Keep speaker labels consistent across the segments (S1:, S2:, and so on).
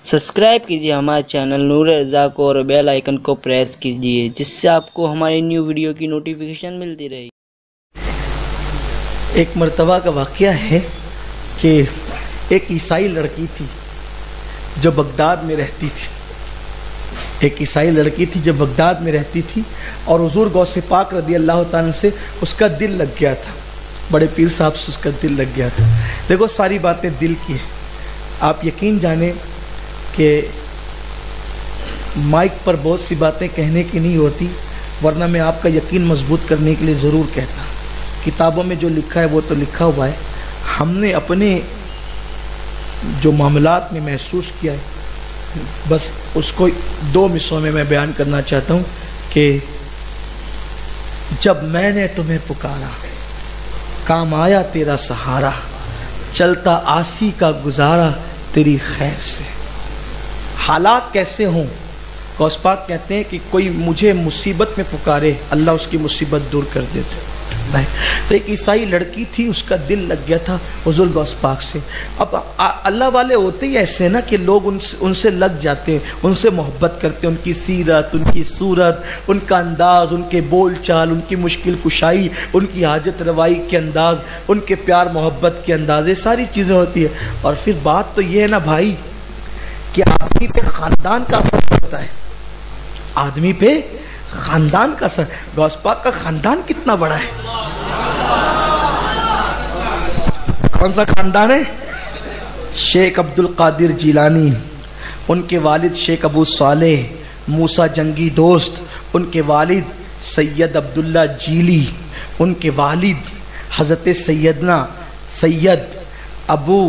S1: Subscribe کیجیے ہمارے channel نور رضا کو اور بیل آئیکن کو پریس کیجیے جس سے آپ کو ہماری نیو ویڈیو کی نوٹیفیکیشن ملتی رہے۔
S2: ایک مرتبہ کا واقعہ ہے کہ ایک عیسائی لڑکی تھی جو بغداد میں رہتی تھی۔ ایک عیسائی لڑکی تھی جو بغداد میں رہتی تھی اور حضور غوث پاک رضی اللہ تعالیٰ سے اس کا دل لگ گیا تھا، بڑے پیر صاحب سے اس کا دل لگ گیا تھا۔ دیکھو ساری باتیں دل کی ہیں، آپ یقین جانیں کہ مائک پر بہت سی باتیں کہنے کی نہیں ہوتی، ورنہ میں آپ کا یقین مضبوط کرنے کے لیے ضرور کہتا۔ کتابوں میں جو لکھا ہے وہ تو لکھا ہوا ہے، ہم نے اپنے جو معاملات میں محسوس کیا ہے بس اس کو دو مصرعوں میں بیان کرنا چاہتا ہوں کہ جب میں نے تمہیں پکارا کام آیا تیرا سہارا، چلتا آسی کا گزارا تیری خیر سے۔ حالات کیسے ہوں، غوث پاک کہتے ہیں کہ کوئی مجھے مصیبت میں پکارے اللہ اس کی مصیبت دور کر دیتے۔ تو ایک عیسائی لڑکی تھی، اس کا دل لگ گیا تھا حضور غوث پاک سے۔ اب اللہ والے ہوتے ہی ایسے نا کہ لوگ ان سے لگ جاتے ہیں، ان سے محبت کرتے ہیں، ان کی سیرت، ان کی صورت، ان کا انداز، ان کے بول چال، ان کی مشکل کشائی، ان کی حاجت روائی کے انداز، ان کے پیار محبت کے انداز، یہ ساری چیزیں ہوتی ہیں۔ اور پھر بات تو یہ ہے نا بھائی کہ آدمی پہ خاندان کا اثر پڑتا ہے، آدمی پہ خاندان کا اثر۔ غوث پاک کا خاندان کتنا بڑا ہے، کون سا خاندان ہے؟ شیخ عبد القادر جیلانی، ان کے والد شیخ ابو صالح موسیٰ جنگی دوست، ان کے والد سید عبداللہ جیلی، ان کے والد حضرت سیدنا سید ابو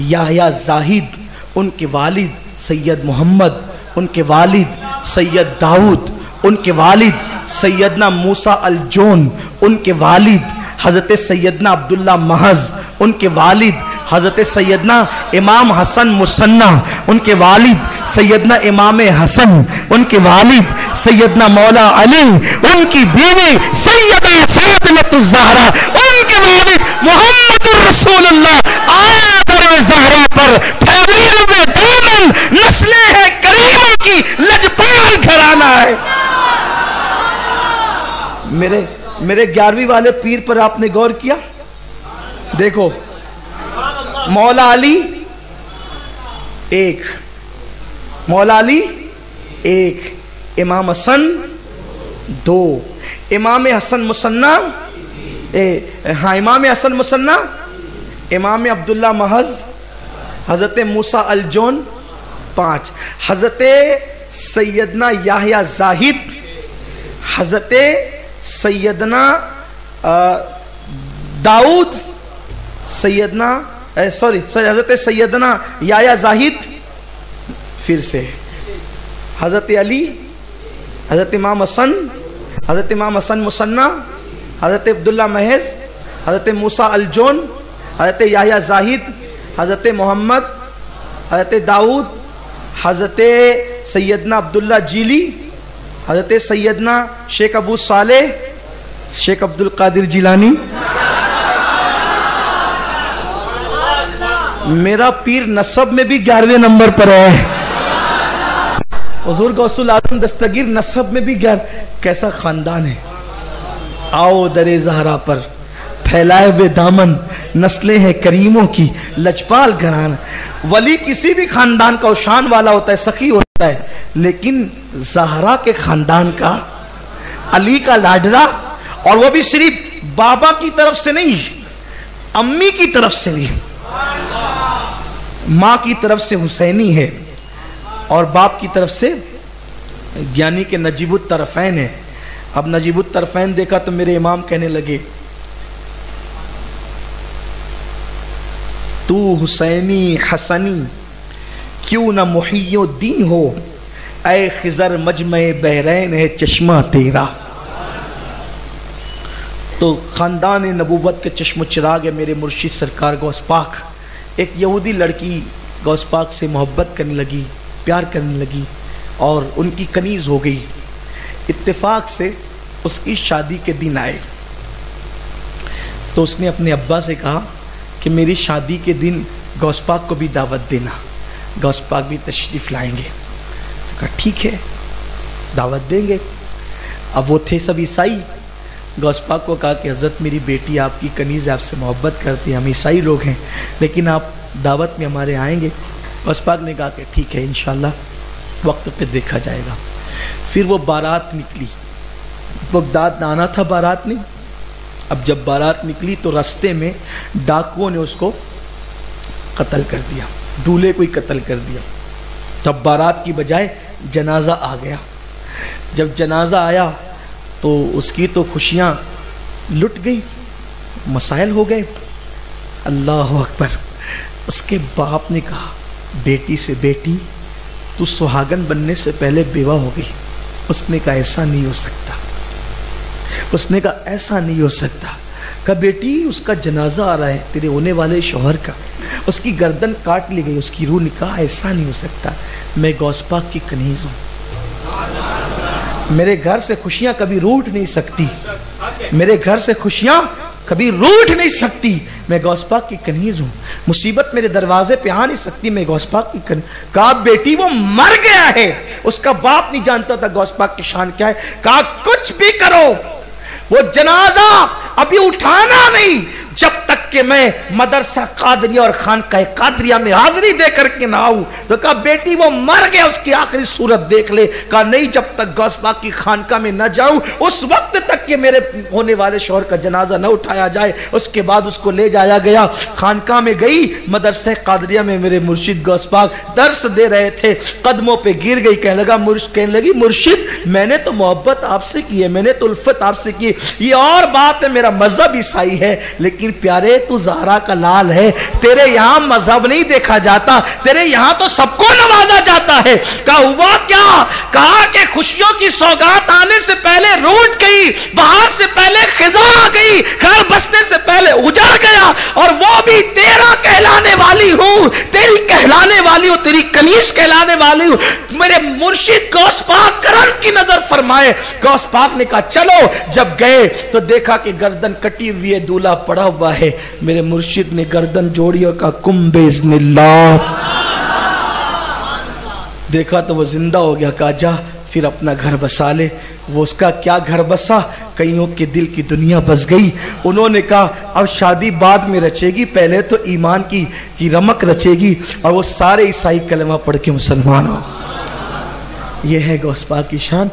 S2: یحییٰ زاہد، ان کے والد سید محمد، ان کے والد سید داؤد، ان کے والد سیدنا موسیٰ الجون، ان کے والد حضرت سیدنا عبداللہ محض، ان کے والد حضرت سیدنا امام حسن مصنع، ان کے والد سیدنا امام حسن، ان کے والد سیدنا مولا علی، ان کی بیوی سیدہ فاطمہ الزہرا، ان کے والد محمد رسول اللہ آدر زہرا پر پھیلے ہوئے دامن نسلیں ہیں کریموں کی لجپال گھرانہ ہے۔ میرے 11ویں والے پیر پر آپ نے غور کیا؟ دیکھو مولا علی ایک، مولا علی ایک، امام حسن دو، امام حسن مصنع امام حسن مصنع، امام عبداللہ محض، حضرت موسیٰ الجون 5، حضرت سیدنا یحییٰ زاہد، حضرت سیدنا داؤد، حضرت سیدنا یحییٰ زاہد، پھر سے حضرت علی، حضرت امام حسن، حضرت امام حسن مصنع، حضرت عبداللہ محض، حضرت موسیٰ الجون، حضرت یحییٰ زاہد، حضرت محمد، حضرت داؤد، حضرت سیدنا عبداللہ جیلی، حضرت سیدنا شیخ ابو صالح، شیخ عبد القادر جیلانی۔ میرا پیر نسب میں بھی 11ویں نمبر پر ہے، حضور غوث العظم دستگیر نسب میں بھی 11۔ کیسا خاندان ہے! آؤ در زہرا پر پھیلائے ہوئے دامن نسلیں ہیں کریموں کی لجپال گھرانہ۔ ولی کسی بھی خاندان کا شان والا ہوتا ہے، سخی ہوتا ہے، لیکن زہرا کے خاندان کا، علی کا لاڈلا، اور وہ بھی صرف بابا کی طرف سے نہیں، امی کی طرف سے بھی، ماں کی طرف سے حسینی ہے اور باپ کی طرف سے یعنی کہ نجیب الطرفین ہے۔ اب نجیب الطرفین دیکھا تو میرے امام کہنے لگے تو حسینی حسنی کیوں نہ محی الدین ہو، اے خضر مجمع بحرین ہے چشمہ تیرا۔ تو خاندان نبوت کے چشم و چراغ ہے میرے مرشد سرکار غوث پاک۔ ایک یہودی لڑکی غوث پاک سے محبت کرنے لگی، پیار کرنے لگی اور ان کی کنیز ہو گئی۔ اتفاق سے اس کی شادی کے دن آئے تو اس نے اپنے ابا سے کہا کہ میری شادی کے دن غوث پاک کو بھی دعوت دینا۔ غوث پاک بھی تشریف لائیں گے. کہا ٹھیک ہے دعوت دیں گے. اب وہ تھے سب عیسائی. غوث پاک کو کہا کہ حضرت میری بیٹی آپ کی کنیز ہے, آپ سے محبت کرتی ہے, ہم عیسائی لوگ ہیں, لیکن آپ دعوت میں ہمارے آئیں گے. غوث پاک نے کہا کہ ٹھیک ہے انشاءاللہ وقت پہ دیکھا جائے گا. پھر وہ بارات نکلی. بغداد آنا تھا بارات نے. اب جب بارات نکلی تو راستے میں ڈاکوؤں نے اس کو قتل کر دیا, دولہے کو ہی قتل کر دیا. تب بارات کی بجائے جنازہ آ گیا. جب جنازہ آیا تو اس کی تو خوشیاں لٹ گئی, مسائل ہو گئے. اللہ اکبر. اس کے باپ نے کہا بیٹی سے, بیٹی تو سہاگن بننے سے پہلے بیوہ ہو گئی. اس نے کہا ایسا نہیں ہو سکتا. اس نے کہا ایسا نہیں ہو سکتا. کہا بیٹی اس کا جنازہ آ رہا ہے تیرے ہونے والے شوہر کا, اس کی گردن کاٹ لی گئی, اس کی روح نکاح. ایسا نہیں ہو سکتا, میں غوث پاک کی کنیز ہوں, میرے گھر سے خوشیاں کبھی روٹ نہیں سکتی, میرے گھر سے خوشیاں کبھی روٹ نہیں سکتی, میں غوث پاک کی کنیز ہوں. مصیبت میرے دروازے پہ آ نہیں سکتی, میں غوث پاک کی کنیز. کہا بیٹی وہ مر گیا ہے. اس کا باپ نہیں جانتا تھا غوث پاک کی شان کیا ہے. کہا کچھ بھی کرو وہ جنازہ ابھی اٹھانا نہیں جب تک کہ میں مدرسہ قادریہ اور خانقاہ قادریہ میں حاضری دے کر کے نہ آؤں. تو کہا بیٹی وہ مر گیا, اس کی آخری صورت دیکھ لے. کہا نہیں جب تک غوث پاک کی خانقاہ میں نہ جاؤں اس وقت تک کہ میرے ہونے والے شوہر کا جنازہ نہ اٹھایا جائے. اس کے بعد اس کو لے جایا گیا. خانقاہ میں گئی, مدرسہ قادریہ میں میرے مرشد غوث پاک درس دے رہے تھے, قدموں پہ گر گئی. کہنے لگی مرشد میں نے تو محبت آپ سے کی ہے, میں نے تو الفت آپ سے کی. یہ اور بات ہے میرا مذہب عیسائی ہے, لیکن پیارے تو زہرا کا لال ہے, تیرے یہاں مذہب نہیں دیکھا جاتا, تیرے یہاں تو سب کو نوازا جاتا ہے. کہا ہوا کیا؟ کہا کہ خوشیوں کی سوگات آنے سے پہلے روٹ گئی, بہار سے پہلے خزاں آ گئی, گھر بسنے سے پہلے اجڑ گیا, اور وہ بھی تیرا کہلانے والی ہوں, تیری کہلانے والی ہوں, تیری کنیز کہلانے والی ہوں. میرے مرشد غوث پاک کرم کی نظر فرمائے. غوث پاک نے کہا چلو. جب گئے تو دیکھا کہ گردن کٹی ہوئی ہے, دولہا پڑا ہوا ہے. میرے مرشد نے گردن جوڑی اور کہا کم باذن اللہ. دیکھا تو وہ زندہ ہو گیا. کہا جا پھر اپنا گھر بسا لے. وہ اس کا کیا گھر بسا, کئیوں کے دل کی دنیا بس گئی. انہوں نے کہا اب شادی بعد میں رچے گی, پہلے تو ایمان کی رمق رچے گی. اور وہ سارے عیسائی کلمہ پڑھ کے مسلمان ہو. یہ ہے غوث پاک کی شان.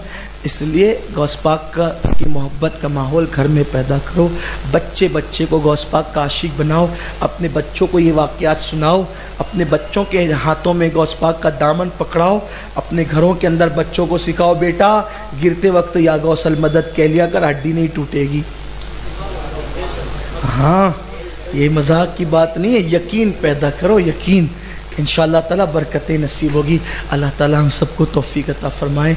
S2: اس لیے غوث پاک کی محبت کا ماحول گھر میں پیدا کرو. بچے کو غوث پاک کا عاشق بناؤ. اپنے بچوں کو یہ واقعات سناؤ. اپنے بچوں کے ہاتھوں میں غوث پاک کا دامن پکڑاؤ. اپنے گھروں کے اندر بچوں کو سکھاؤ بیٹا گرتے وقت یا غوث المدد کہہ لیا کر, ہڈی نہیں ٹوٹے گی. ہاں یہ مذاق کی بات نہیں ہے, یقین پیدا کرو, یقین. انشاءاللہ تعالی برکتیں نصیب ہوگی. اللہ تعالی ہم سب کو توفیق عطا فرمائے.